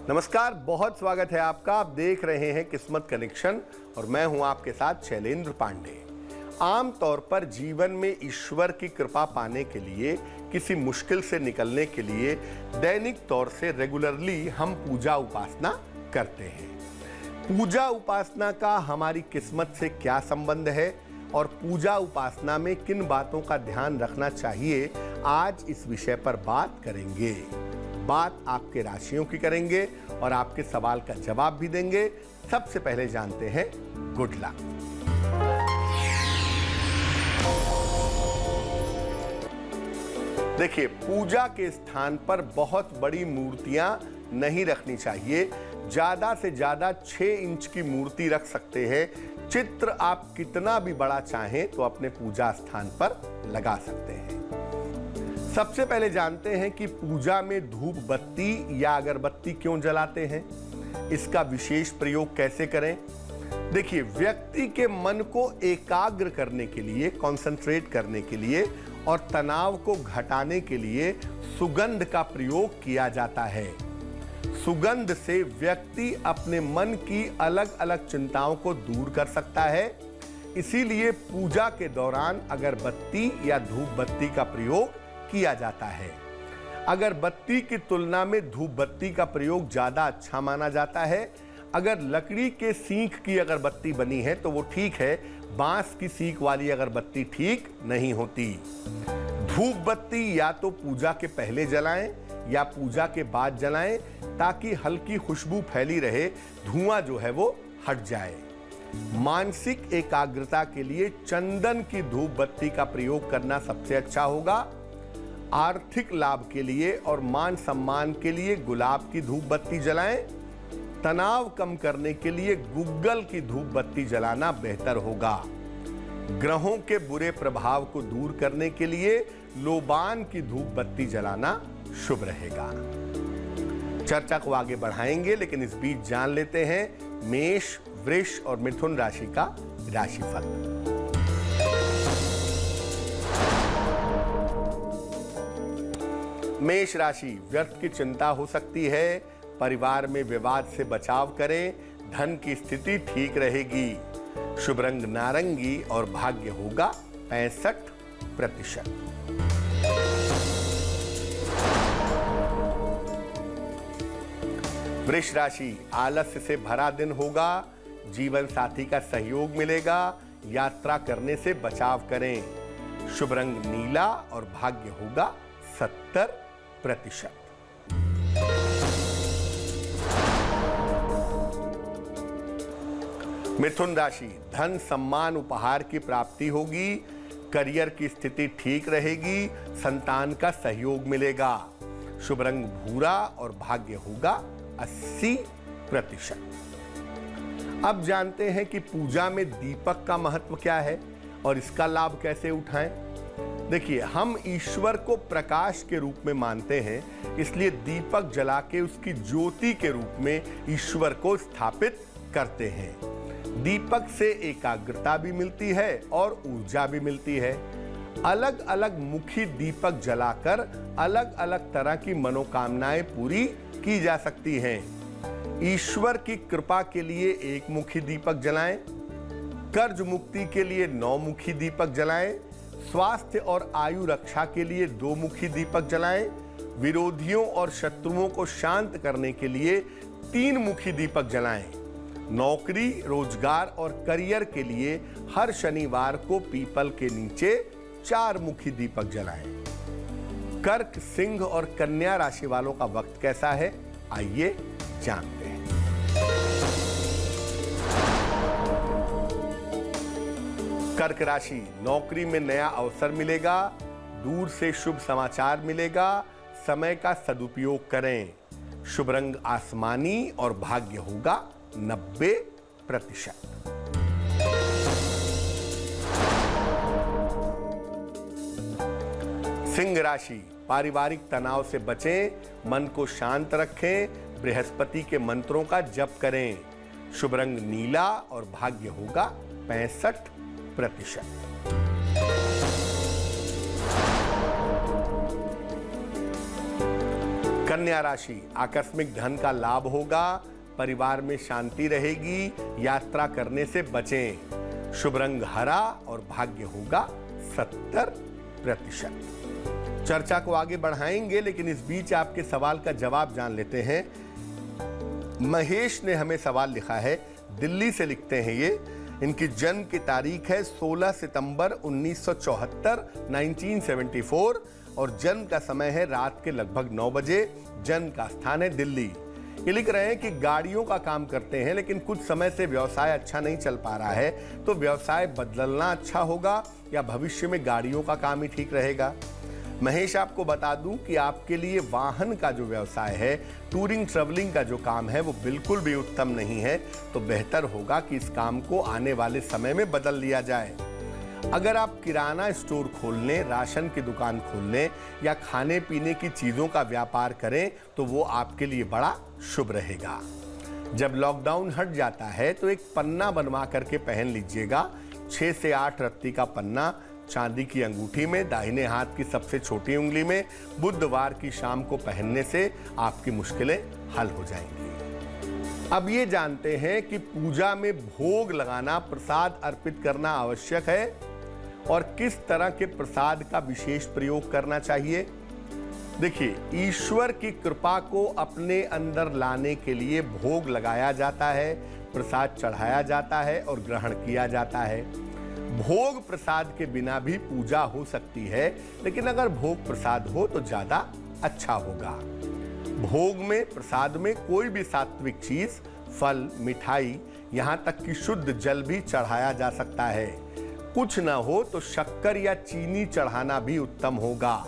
नमस्कार, बहुत स्वागत है आपका। आप देख रहे हैं किस्मत कनेक्शन और मैं हूं आपके साथ शैलेंद्र पांडे। आम तौर पर जीवन में ईश्वर की कृपा पाने के लिए, किसी मुश्किल से निकलने के लिए दैनिक तौर से रेगुलरली हम पूजा उपासना करते हैं। पूजा उपासना का हमारी किस्मत से क्या संबंध है और पूजा उपासना में किन बातों का ध्यान रखना चाहिए, आज इस विषय पर बात करेंगे। बात आपके राशियों की करेंगे और आपके सवाल का जवाब भी देंगे। सबसे पहले जानते हैं गुड लक। देखिए, पूजा के स्थान पर बहुत बड़ी मूर्तियां नहीं रखनी चाहिए। ज्यादा से ज्यादा 6 इंच की मूर्ति रख सकते हैं। चित्र आप कितना भी बड़ा चाहें तो अपने पूजा स्थान पर लगा सकते हैं। सबसे पहले जानते हैं कि पूजा में धूप बत्ती या अगरबत्ती क्यों जलाते हैं, इसका विशेष प्रयोग कैसे करें। देखिए, व्यक्ति के मन को एकाग्र करने के लिए, कंसंट्रेट करने के लिए और तनाव को घटाने के लिए सुगंध का प्रयोग किया जाता है। सुगंध से व्यक्ति अपने मन की अलग अलग चिंताओं को दूर कर सकता है। इसीलिए पूजा के दौरान अगरबत्ती या धूप बत्ती का प्रयोग किया जाता है। अगरबत्ती की तुलना में धूप बत्ती का प्रयोग ज्यादा अच्छा माना जाता है। अगर लकड़ी के सीख की अगरबत्ती बनी है तो वो ठीक है, बांस की सीख वाली अगरबत्ती ठीक नहीं होती। धूप बत्ती या तो पूजा के पहले जलाएं या पूजा के बाद जलाएं, ताकि हल्की खुशबू फैली रहे, धुआं जो है वो हट जाए। मानसिक एकाग्रता के लिए चंदन की धूप बत्ती का प्रयोग करना सबसे अच्छा होगा। आर्थिक लाभ के लिए और मान सम्मान के लिए गुलाब की धूप बत्ती जलाएं। तनाव कम करने के लिए गुग्गल की धूप बत्ती जलाना बेहतर होगा। ग्रहों के बुरे प्रभाव को दूर करने के लिए लोबान की धूप बत्ती जलाना शुभ रहेगा। चर्चा को आगे बढ़ाएंगे, लेकिन इस बीच जान लेते हैं मेष, वृष और मिथुन राशि का राशिफल। मेष राशि, व्यर्थ की चिंता हो सकती है। परिवार में विवाद से बचाव करें। धन की स्थिति ठीक रहेगी। शुभ रंग नारंगी और भाग्य होगा 65%। वृष राशि, आलस्य से भरा दिन होगा। जीवन साथी का सहयोग मिलेगा। यात्रा करने से बचाव करें। शुभ रंग नीला और भाग्य होगा 70%। मिथुन राशि, धन सम्मान उपहार की प्राप्ति होगी। करियर की स्थिति ठीक रहेगी। संतान का सहयोग मिलेगा। शुभ रंग भूरा और भाग्य होगा 80%। अब जानते हैं कि पूजा में दीपक का महत्व क्या है और इसका लाभ कैसे उठाएं। देखिए, हम ईश्वर को प्रकाश के रूप में मानते हैं, इसलिए दीपक जला के उसकी ज्योति के रूप में ईश्वर को स्थापित करते हैं। दीपक से एकाग्रता भी मिलती है और ऊर्जा भी मिलती है। अलग अलग मुखी दीपक जलाकर अलग अलग तरह की मनोकामनाएं पूरी की जा सकती हैं। ईश्वर की कृपा के लिए एक मुखी दीपक जलाएं। कर्ज मुक्ति के लिए 9 मुखी दीपक जलाएं। स्वास्थ्य और आयु रक्षा के लिए 2 मुखी दीपक जलाएं। विरोधियों और शत्रुओं को शांत करने के लिए 3 मुखी दीपक जलाएं। नौकरी, रोजगार और करियर के लिए हर शनिवार को पीपल के नीचे 4 मुखी दीपक जलाएं। कर्क, सिंह और कन्या राशि वालों का वक्त कैसा है, आइए जानते हैं। कर्क राशि, नौकरी में नया अवसर मिलेगा। दूर से शुभ समाचार मिलेगा। समय का सदुपयोग करें। शुभ रंग आसमानी और भाग्य होगा 90%। सिंह राशि, पारिवारिक तनाव से बचें। मन को शांत रखें। बृहस्पति के मंत्रों का जप करें। शुभ रंग नीला और भाग्य होगा 65%। कन्या राशि, आकस्मिक धन का लाभ होगा, परिवार में शांति रहेगी, यात्रा करने से बचें। शुभ रंग हरा और भाग्य होगा 70%। चर्चा को आगे बढ़ाएंगे, लेकिन इस बीच आपके सवाल का जवाब जान लेते हैं। महेश ने हमें सवाल लिखा है, दिल्ली से लिखते हैं ये। इनकी जन्म की तारीख है 16 सितंबर 1974 1974 और जन्म का समय है रात के लगभग 9 बजे। जन्म का स्थान है दिल्ली। ये लिख रहे हैं कि गाड़ियों का काम करते हैं, लेकिन कुछ समय से व्यवसाय अच्छा नहीं चल पा रहा है, तो व्यवसाय बदलना अच्छा होगा या भविष्य में गाड़ियों का काम ही ठीक रहेगा। महेश, आपको बता दूं कि आपके लिए वाहन का जो व्यवसाय है, टूरिंग ट्रैवलिंग का जो काम है, वो बिल्कुल भी उत्तम नहीं है, तो बेहतर होगा कि इस काम को आने वाले समय में बदल लिया जाए। अगर आप किराना स्टोर खोलने, राशन की दुकान खोलने या खाने पीने की चीज़ों का व्यापार करें तो वो आपके लिए बड़ा शुभ रहेगा। जब लॉकडाउन हट जाता है तो एक पन्ना बनवा करके पहन लीजिएगा। 6 से 8 रत्ती का पन्ना चांदी की अंगूठी में, दाहिने हाथ की सबसे छोटी उंगली में, बुधवार की शाम को पहनने से आपकी मुश्किलें हल हो जाएंगी। अब ये जानते हैं कि पूजा में भोग लगाना, प्रसाद अर्पित करना आवश्यक है और किस तरह के प्रसाद का विशेष प्रयोग करना चाहिए। देखिए, ईश्वर की कृपा को अपने अंदर लाने के लिए भोग लगाया जाता है, प्रसाद चढ़ाया जाता है और ग्रहण किया जाता है। भोग प्रसाद के बिना भी पूजा हो सकती है, लेकिन अगर भोग प्रसाद हो तो ज्यादा अच्छा होगा। भोग में, प्रसाद में कोई भी सात्विक चीज, फल, मिठाई, यहाँ तक कि शुद्ध जल भी चढ़ाया जा सकता है। कुछ न हो तो शक्कर या चीनी चढ़ाना भी उत्तम होगा।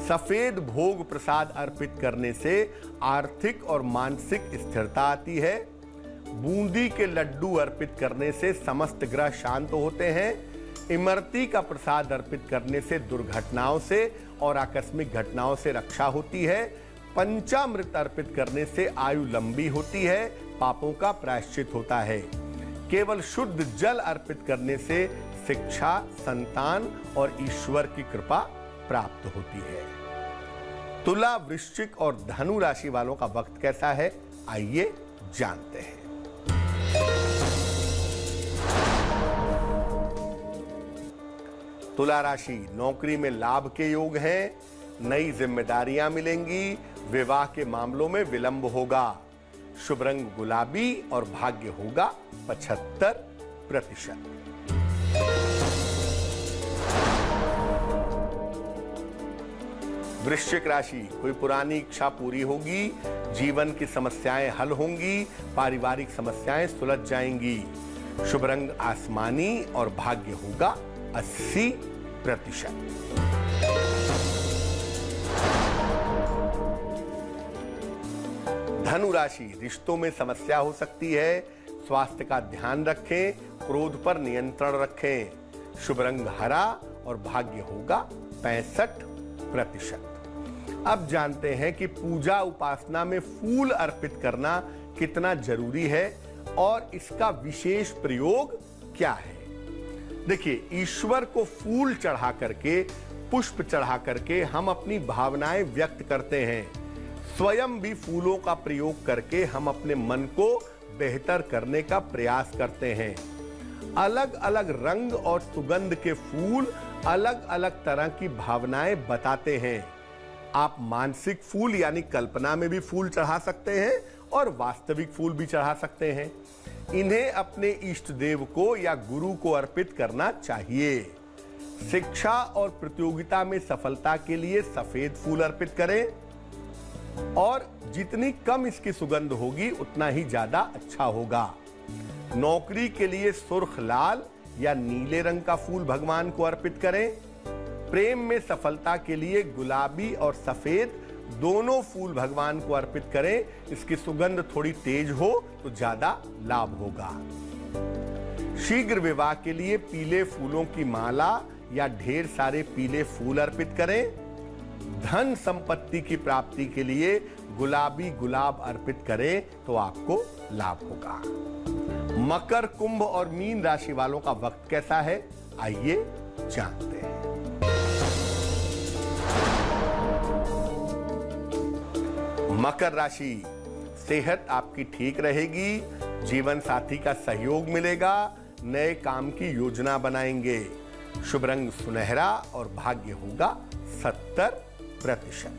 सफेद भोग प्रसाद अर्पित करने से आर्थिक और मानसिक स्थिरता आती है। बूंदी के लड्डू अर्पित करने से समस्त ग्रह शांत होते हैं। इमरती का प्रसाद अर्पित करने से दुर्घटनाओं से और आकस्मिक घटनाओं से रक्षा होती है। पंचामृत अर्पित करने से आयु लंबी होती है, पापों का प्रायश्चित होता है। केवल शुद्ध जल अर्पित करने से शिक्षा, संतान और ईश्वर की कृपा प्राप्त होती है। तुला, वृश्चिक और धनु राशि वालों का वक्त कैसा है, आइए जानते हैं। तुला राशि, नौकरी में लाभ के योग हैं, नई जिम्मेदारियां मिलेंगी, विवाह के मामलों में विलंब होगा। शुभ रंग गुलाबी और भाग्य होगा 75%। वृश्चिक राशि, कोई पुरानी इच्छा पूरी होगी, जीवन की समस्याएं हल होंगी, पारिवारिक समस्याएं सुलझ जाएंगी। शुभ रंग आसमानी और भाग्य होगा 80%। धनु राशि, रिश्तों में समस्या हो सकती है, स्वास्थ्य का ध्यान रखें, क्रोध पर नियंत्रण रखें। शुभ रंग हरा और भाग्य होगा 65%। अब जानते हैं कि पूजा उपासना में फूल अर्पित करना कितना जरूरी है और इसका विशेष प्रयोग क्या है। देखिए, ईश्वर को फूल चढ़ा करके, पुष्प चढ़ा करके हम अपनी भावनाएं व्यक्त करते हैं। स्वयं भी फूलों का प्रयोग करके हम अपने मन को बेहतर करने का प्रयास करते हैं। अलग अलग रंग और सुगंध के फूल अलग अलग तरह की भावनाएं बताते हैं। आप मानसिक फूल यानी कल्पना में भी फूल चढ़ा सकते हैं और वास्तविक फूल भी चढ़ा सकते हैं। इन्हें अपने इष्ट देव को या गुरु को अर्पित करना चाहिए। शिक्षा और प्रतियोगिता में सफलता के लिए सफेद फूल अर्पित करें और जितनी कम इसकी सुगंध होगी उतना ही ज्यादा अच्छा होगा। नौकरी के लिए सुर्ख लाल या नीले रंग का फूल भगवान को अर्पित करें। प्रेम में सफलता के लिए गुलाबी और सफेद दोनों फूल भगवान को अर्पित करें। इसकी सुगंध थोड़ी तेज हो तो ज्यादा लाभ होगा। शीघ्र विवाह के लिए पीले फूलों की माला या ढेर सारे पीले फूल अर्पित करें। धन संपत्ति की प्राप्ति के लिए गुलाबी गुलाब अर्पित करें तो आपको लाभ होगा। मकर, कुंभ और मीन राशि वालों का वक्त कैसा है, आइए जानते हैं। मकर राशि, सेहत आपकी ठीक रहेगी, जीवन साथी का सहयोग मिलेगा, नए काम की योजना बनाएंगे। शुभ रंग सुनहरा और भाग्य होगा 70%।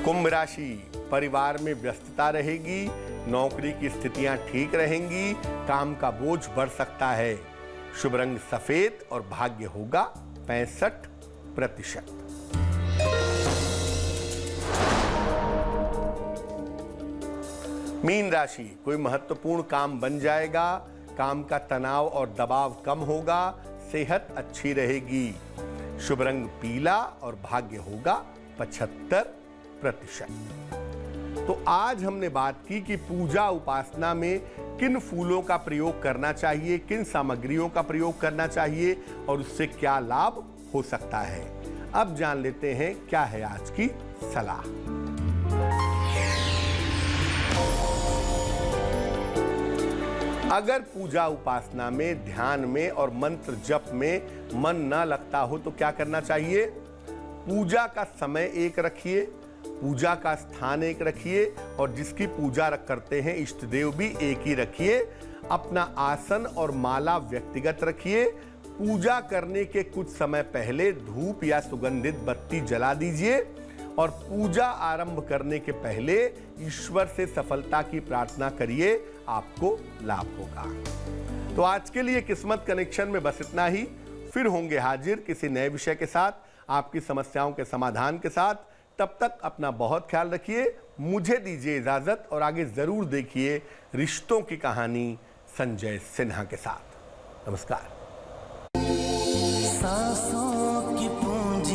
कुंभ राशि, परिवार में व्यस्तता रहेगी, नौकरी की स्थितियां ठीक रहेंगी, काम का बोझ बढ़ सकता है। शुभ रंग सफेद और भाग्य होगा 65%। मीन राशि, कोई महत्वपूर्ण काम बन जाएगा, काम का तनाव और दबाव कम होगा, सेहत अच्छी रहेगी। शुभ रंग पीला और भाग्य होगा 75%। तो आज हमने बात की कि पूजा उपासना में किन फूलों का प्रयोग करना चाहिए, किन सामग्रियों का प्रयोग करना चाहिए और उससे क्या लाभ हो सकता है। अब जान लेते हैं क्या है आज की सलाह। अगर पूजा उपासना में, ध्यान में और मंत्र जप में मन न लगता हो तो क्या करना चाहिए? पूजा का समय एक रखिए, पूजा का स्थान एक रखिए और जिसकी पूजा करते हैं इष्ट देव भी एक ही रखिए। अपना आसन और माला व्यक्तिगत रखिए। पूजा करने के कुछ समय पहले धूप या सुगंधित बत्ती जला दीजिए और पूजा आरंभ करने के पहले ईश्वर से सफलता की प्रार्थना करिए, आपको लाभ होगा। तो आज के लिए किस्मत कनेक्शन में बस इतना ही। फिर होंगे हाजिर किसी नए विषय के साथ, आपकी समस्याओं के समाधान के साथ। तब तक अपना बहुत ख्याल रखिए। मुझे दीजिए इजाजत और आगे जरूर देखिए रिश्तों की कहानी संजय सिन्हा के साथ। नमस्कार।